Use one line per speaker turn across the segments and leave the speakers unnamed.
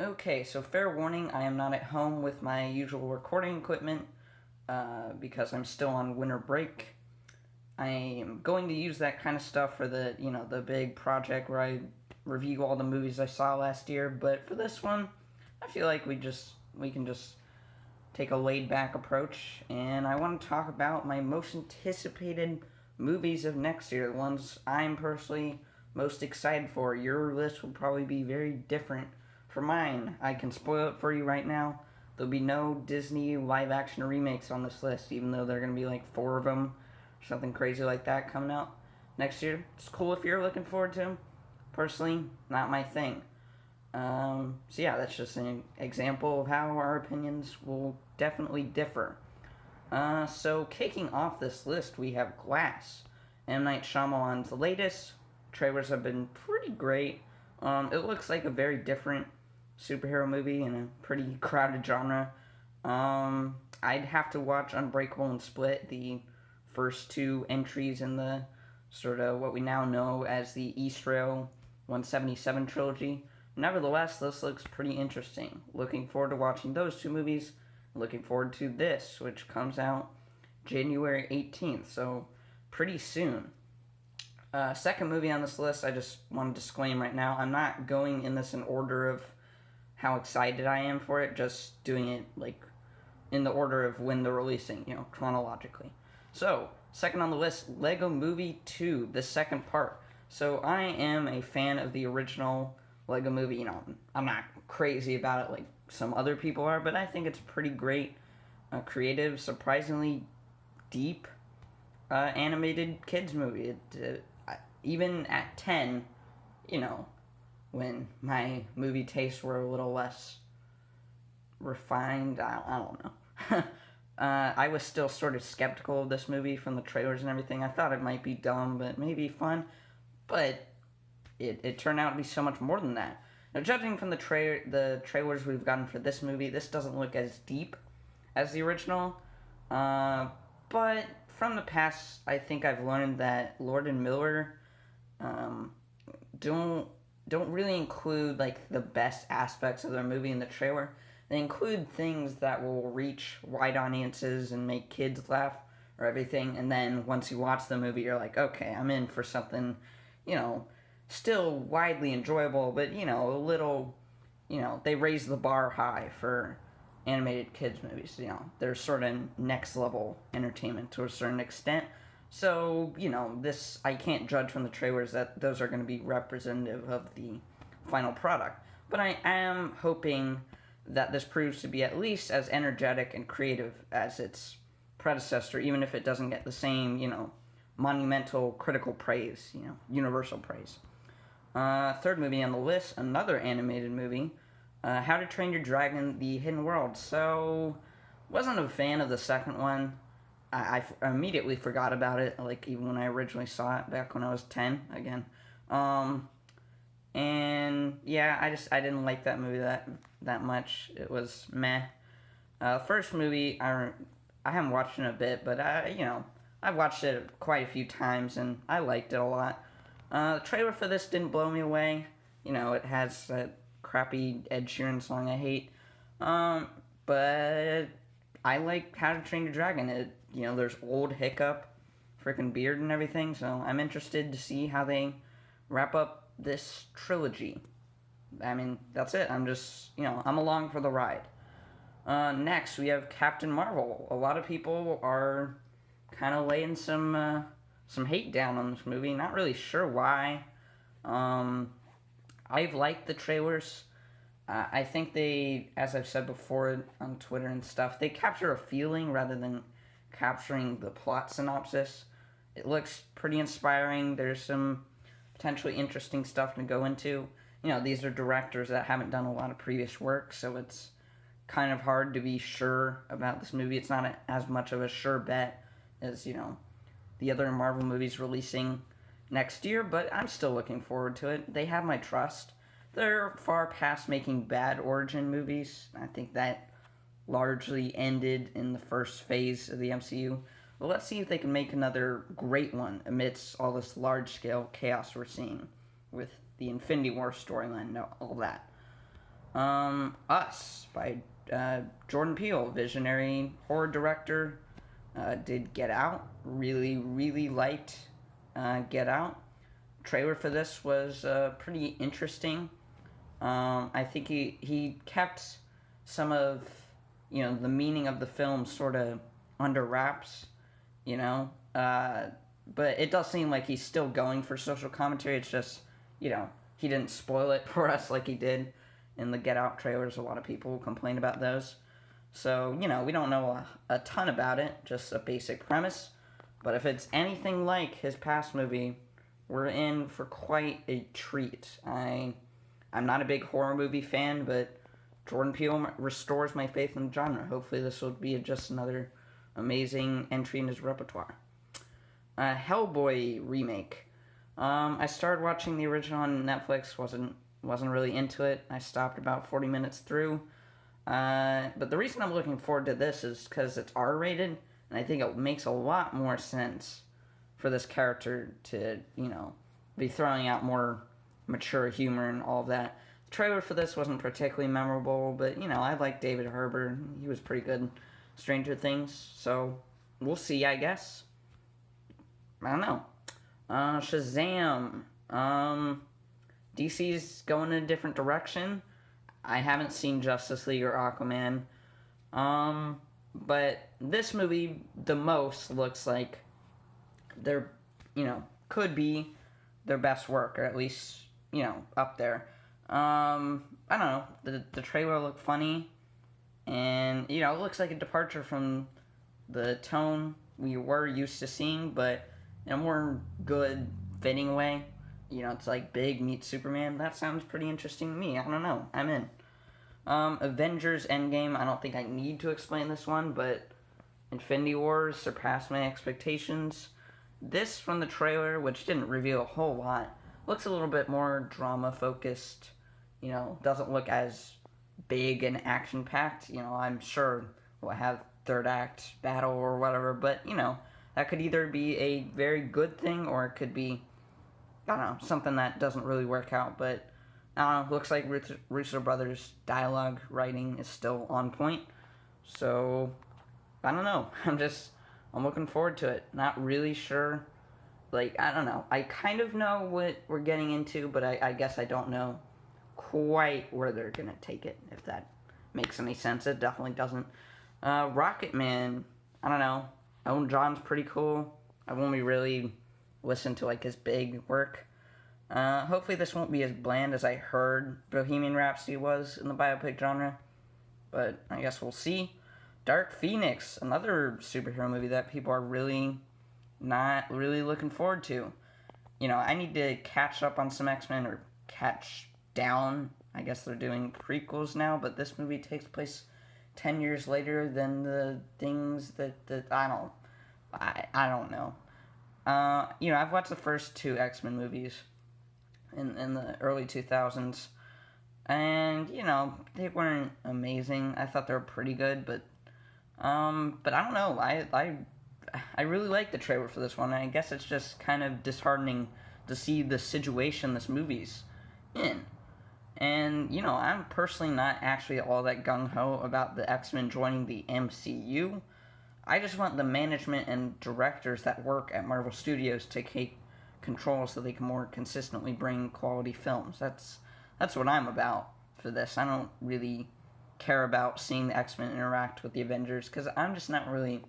Okay, so fair warning, I am not at home with my usual recording equipment because I'm still on winter break. I am going to use that kind of stuff for the big project where I review all the movies I saw last year, but for this one, I feel like we can just take a laid back approach, and I want to talk about my most anticipated movies of next year, the ones I'm personally most excited for. Your list will probably be very different from mine. I can spoil it for you right now. There'll be no Disney live action remakes on this list, even though there are going to be like four of them, something crazy like that coming out next year. It's cool if you're looking forward to them. Personally, not my thing. So yeah, that's just an example of how our opinions will definitely differ. So kicking off this list, we have Glass, M Night Shyamalan's latest. Trailers have been pretty great. It looks like a very different superhero movie in a pretty crowded genre. I'd have to watch Unbreakable and Split, the first two entries in the sort of what we now know as the Eastrail 177 trilogy. Nevertheless, this looks pretty interesting. Looking forward to watching those two movies. Looking forward to this, which comes out January 18th, so pretty soon. Second movie on this list, I just want to disclaim right now, I'm not going in this in order of how excited I am for it, just doing it like in the order of when they're releasing, chronologically. So, second on the list, Lego Movie 2, the second part. So, I am a fan of the original Lego Movie. I'm not crazy about it like some other people are, but I think it's a pretty great, creative, surprisingly deep, animated kids movie. Even at 10, you know, when my movie tastes were a little less refined, I don't know. I was still sort of skeptical of this movie from the trailers and everything. I thought it might be dumb, but maybe fun. But it turned out to be so much more than that. Now, judging from the trailers we've gotten for this movie, this doesn't look as deep as the original. Uh, but from the past, I think I've learned that Lord and Miller um, don't don't really include like the best aspects of their movie in the trailer. They include things that will reach wide audiences and make kids laugh or everything. And then once you watch the movie, you're like, okay, I'm in for something, you know, still widely enjoyable, but a little, they raise the bar high for animated kids movies. They're sort of next level entertainment to a certain extent. So, this, I can't judge from the trailers that those are going to be representative of the final product. But I am hoping that this proves to be at least as energetic and creative as its predecessor, even if it doesn't get the same, monumental critical praise, universal praise. Third movie on the list, another animated movie, How to Train Your Dragon: The Hidden World. So, wasn't a fan of the second one. I immediately forgot about it, like even when I originally saw it back when I was 10 again. Um, and yeah, I didn't like that movie that much. It was meh. First movie I haven't watched in a bit, but I've watched it quite a few times and I liked it a lot. The trailer for this didn't blow me away. It has that crappy Ed Sheeran song I hate. Um, but I like How to Train Your Dragon. There's old Hiccup, freaking beard and everything. So I'm interested to see how they wrap up this trilogy. I mean, that's it. I'm along for the ride. Next, we have Captain Marvel. A lot of people are kind of laying some hate down on this movie. Not really sure why. Um, I've liked the trailers. I think they, as I've said before on Twitter and stuff, they capture a feeling rather than capturing the plot synopsis. It looks pretty inspiring. There's some potentially interesting stuff to go into. These are directors that haven't done a lot of previous work, so it's kind of hard to be sure about this movie. It's not as much of a sure bet as, the other Marvel movies releasing next year, but I'm still looking forward to it. They have my trust. They're far past making bad origin movies. I think that largely ended in the first phase of the MCU. Well, let's see if they can make another great one amidst all this large scale chaos we're seeing with the Infinity War storyline and all that. Us by Jordan Peele, visionary horror director. Did Get Out. Really, really liked Get Out. Trailer for this was pretty interesting. I think he kept some of the meaning of the film sort of under wraps, you know. But it does seem like he's still going for social commentary. It's just he didn't spoil it for us like he did in the Get Out trailers. A lot of people complain about those. So, we don't know a ton about it, just a basic premise. But if it's anything like his past movie, we're in for quite a treat. I'm not a big horror movie fan, but Jordan Peele restores my faith in the genre. Hopefully this will be just another amazing entry in his repertoire. Hellboy remake. I started watching the original on Netflix, wasn't really into it. I stopped about 40 minutes through. But the reason I'm looking forward to this is because it's R-rated, and I think it makes a lot more sense for this character to, be throwing out more mature humor and all of that. The trailer for this wasn't particularly memorable, but, I like David Harbour. He was pretty good in Stranger Things, so we'll see, I guess. I don't know. Shazam. DC's going in a different direction. I haven't seen Justice League or Aquaman. But this movie, the most, looks like their, could be their best work, or at least, up there. I don't know. The trailer looked funny, and, it looks like a departure from the tone we were used to seeing, but in a more good, fitting way. It's like Big meets Superman. That sounds pretty interesting to me. I don't know. I'm in. Avengers Endgame. I don't think I need to explain this one, but Infinity Wars surpassed my expectations. This from the trailer, which didn't reveal a whole lot, looks a little bit more drama-focused. Doesn't look as big and action-packed. I'm sure we'll have third act battle or whatever, but, that could either be a very good thing or it could be, I don't know, something that doesn't really work out, but I don't know, looks like Russo Brothers' dialogue writing is still on point, so I don't know, I'm looking forward to it, not really sure, I don't know, I kind of know what we're getting into, but I guess I don't know quite where they're gonna take it, if that makes any sense. It definitely doesn't. Rocket Man, I don't know, Elton John's pretty cool. I've only really listened to his big work. Hopefully this won't be as bland as I heard Bohemian Rhapsody was in the biopic genre, but I guess we'll see. Dark Phoenix, another superhero movie that people are really not really looking forward to. I need to catch up on some X-Men, or catch down. I guess they're doing prequels now, but this movie takes place 10 years later than the things that I don't know. I've watched the first two X-Men movies in the early 2000s, and, they weren't amazing. I thought they were pretty good, but I don't know. I really like the trailer for this one. I guess it's just kind of disheartening to see the situation this movie's in. And, I'm personally not actually all that gung-ho about the X-Men joining the MCU. I just want the management and directors that work at Marvel Studios to take control so they can more consistently bring quality films. That's what I'm about for this. I don't really care about seeing the X-Men interact with the Avengers, because I'm just not really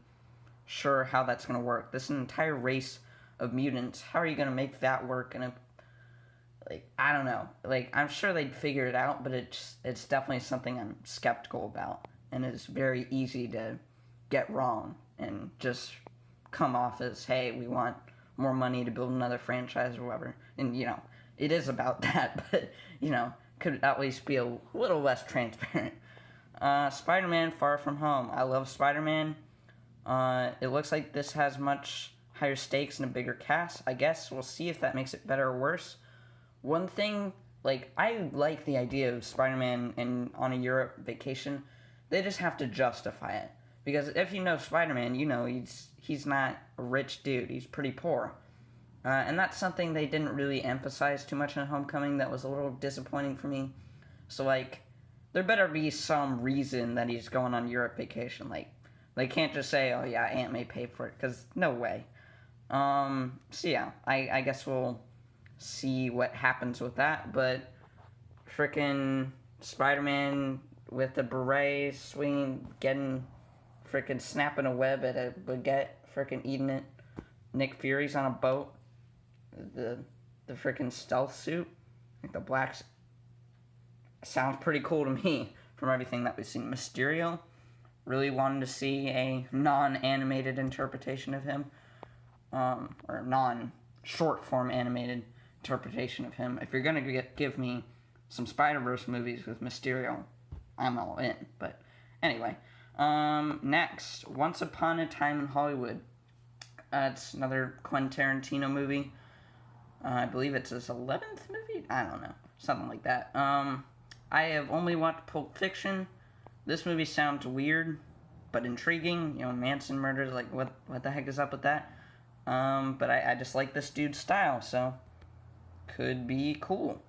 sure how that's going to work. This entire race of mutants, how are you going to make that work in a... I don't know. I'm sure they'd figure it out, but it's definitely something I'm skeptical about. And it's very easy to get wrong and just come off as, hey, we want more money to build another franchise or whatever. And, it is about that, but, could at least be a little less transparent. Spider-Man Far From Home. I love Spider-Man. It looks like this has much higher stakes and a bigger cast. I guess we'll see if that makes it better or worse. One thing, I like the idea of Spider-Man on a Europe vacation. They just have to justify it. Because if you know Spider-Man, he's not a rich dude. He's pretty poor. And that's something they didn't really emphasize too much in Homecoming that was a little disappointing for me. So, there better be some reason that he's going on Europe vacation. Like, they can't just say, oh yeah, Aunt May paid for it, because no way. So yeah, I guess we'll see what happens with that, but frickin' Spider-Man with the beret, swinging, getting, frickin' snapping a web at a baguette, frickin' eating it. Nick Fury's on a boat. The frickin' stealth suit, like the blacks, sounds pretty cool to me from everything that we've seen. Mysterio, really wanted to see a non-animated interpretation of him, or non-short form animated interpretation of him. If you're gonna give me some Spider-Verse movies with Mysterio, I'm all in. But anyway, next, Once Upon a Time in Hollywood. It's another Quentin Tarantino movie. I believe it's his 11th movie? I don't know. Something like that. I have only watched Pulp Fiction. This movie sounds weird, but intriguing. You know, Manson murders, like, what the heck is up with that? But I just like this dude's style, so could be cool.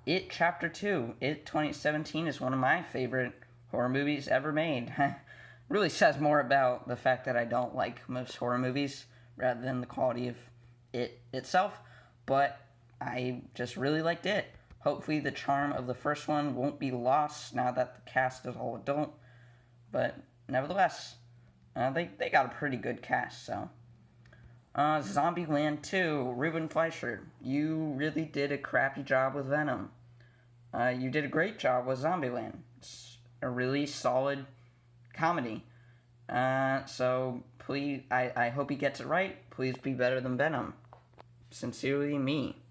It Chapter 2, It 2017 is one of my favorite horror movies ever made. Really says more about the fact that I don't like most horror movies rather than the quality of it itself, but I just really liked it. Hopefully the charm of the first one won't be lost now that the cast is all adult, but nevertheless, they got a pretty good cast, so. Zombieland 2, Ruben Fleischer, you really did a crappy job with Venom. You did a great job with Zombieland. It's a really solid comedy. So please, I hope he gets it right. Please be better than Venom. Sincerely, me.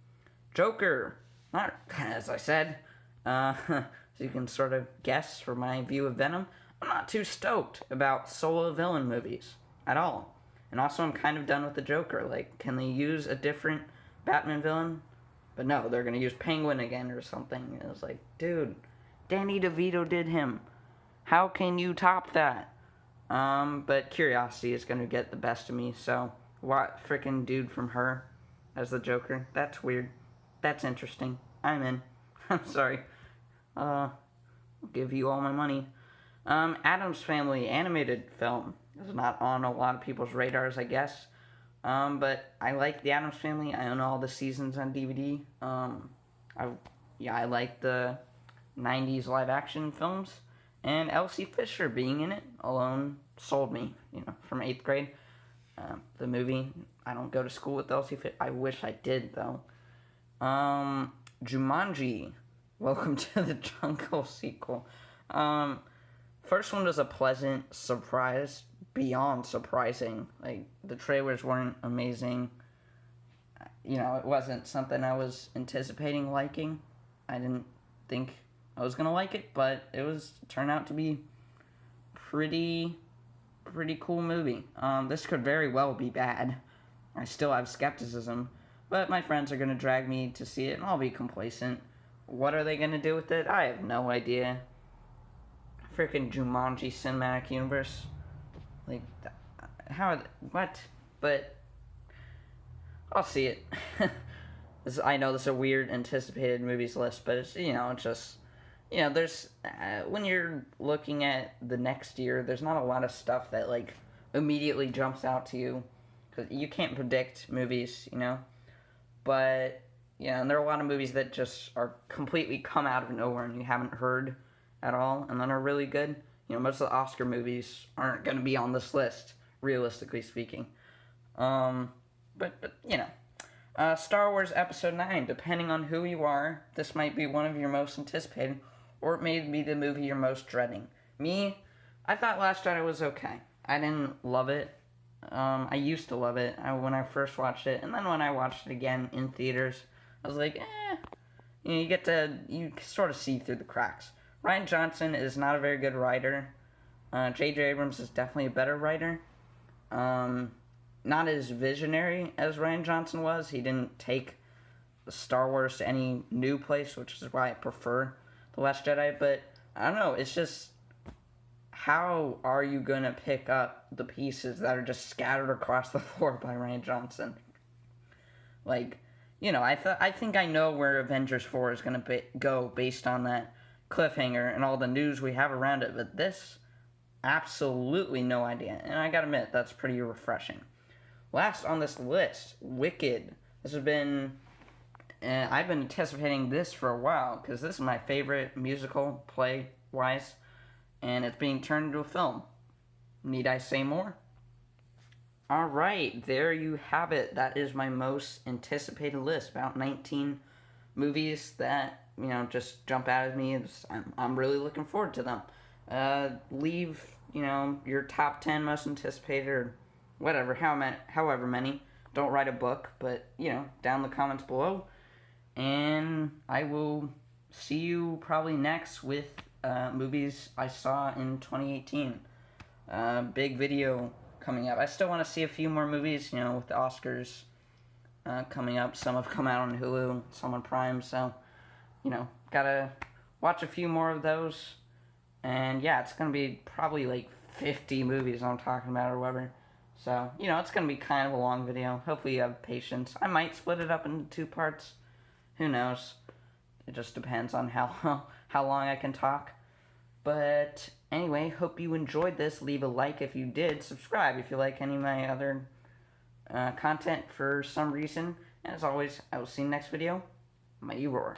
Joker, not as I said. So you can sort of guess for my view of Venom. I'm not too stoked about solo villain movies at all. And also, I'm kind of done with the Joker. Like, can they use a different Batman villain? But no, they're going to use Penguin again or something. It was like, dude, Danny DeVito did him. How can you top that? But curiosity is going to get the best of me. So, what freaking dude from Her as the Joker? That's weird. That's interesting. I'm in. I'm sorry. I'll give you all my money. Addams Family animated film is not on a lot of people's radars, I guess. But I like the Addams Family. I own all the seasons on DVD. I like the 90s live action films. And Elsie Fisher being in it alone sold me, from 8th grade. The movie, I don't go to school with Elsie Fisher. I wish I did, though. Jumanji, Welcome to the Jungle sequel. First one was a pleasant surprise, beyond surprising. Like, the trailers weren't amazing. It wasn't something I was anticipating liking. I didn't think I was gonna like it, but it turned out to be pretty cool movie. This could very well be bad. I still have skepticism, but my friends are gonna drag me to see it, and I'll be complacent. What are they gonna do with it? I have no idea. Freaking Jumanji Cinematic Universe. Like, how are they, what? But I'll see it. I know this is a weird anticipated movies list, but it's, just, there's, when you're looking at the next year, there's not a lot of stuff that, like, immediately jumps out to you, because you can't predict movies, but, and there are a lot of movies that just are completely come out of nowhere and you haven't heard at all, and then are really good. Most of the Oscar movies aren't going to be on this list, realistically speaking. Star Wars Episode 9, depending on who you are, this might be one of your most anticipated, or it may be the movie you're most dreading. Me, I thought Last Jedi was okay. I didn't love it. I used to love it when I first watched it, and then when I watched it again in theaters, I was like, you sort of see through the cracks. Rian Johnson is not a very good writer. J.J. Abrams is definitely a better writer. Not as visionary as Rian Johnson was. He didn't take Star Wars to any new place, which is why I prefer The Last Jedi. But, I don't know, it's just, how are you going to pick up the pieces that are just scattered across the floor by Rian Johnson? Like, I think I know where Avengers 4 is going to go based on that cliffhanger and all the news we have around it, but this, absolutely no idea. And I gotta admit, that's pretty refreshing. Last on this list, Wicked. This has been, I've been anticipating this for a while, because this is my favorite musical, play-wise, and it's being turned into a film. Need I say more? Alright, there you have it. That is my most anticipated list. About 19 movies that, just jump out at me. I'm really looking forward to them. Leave, your top 10 most anticipated, or whatever, however many. Don't write a book, but, down in the comments below. And I will see you probably next with movies I saw in 2018. Big video coming up. I still want to see a few more movies, with the Oscars coming up. Some have come out on Hulu, some on Prime, so, gotta watch a few more of those. And yeah, it's gonna be probably like 50 movies I'm talking about or whatever. So, it's gonna be kind of a long video. Hopefully you have patience. I might split it up into 2 parts. Who knows? It just depends on how long I can talk. But anyway, hope you enjoyed this. Leave a like if you did. Subscribe if you like any of my other content for some reason. And as always, I will see you in the next video. Mighty Roar.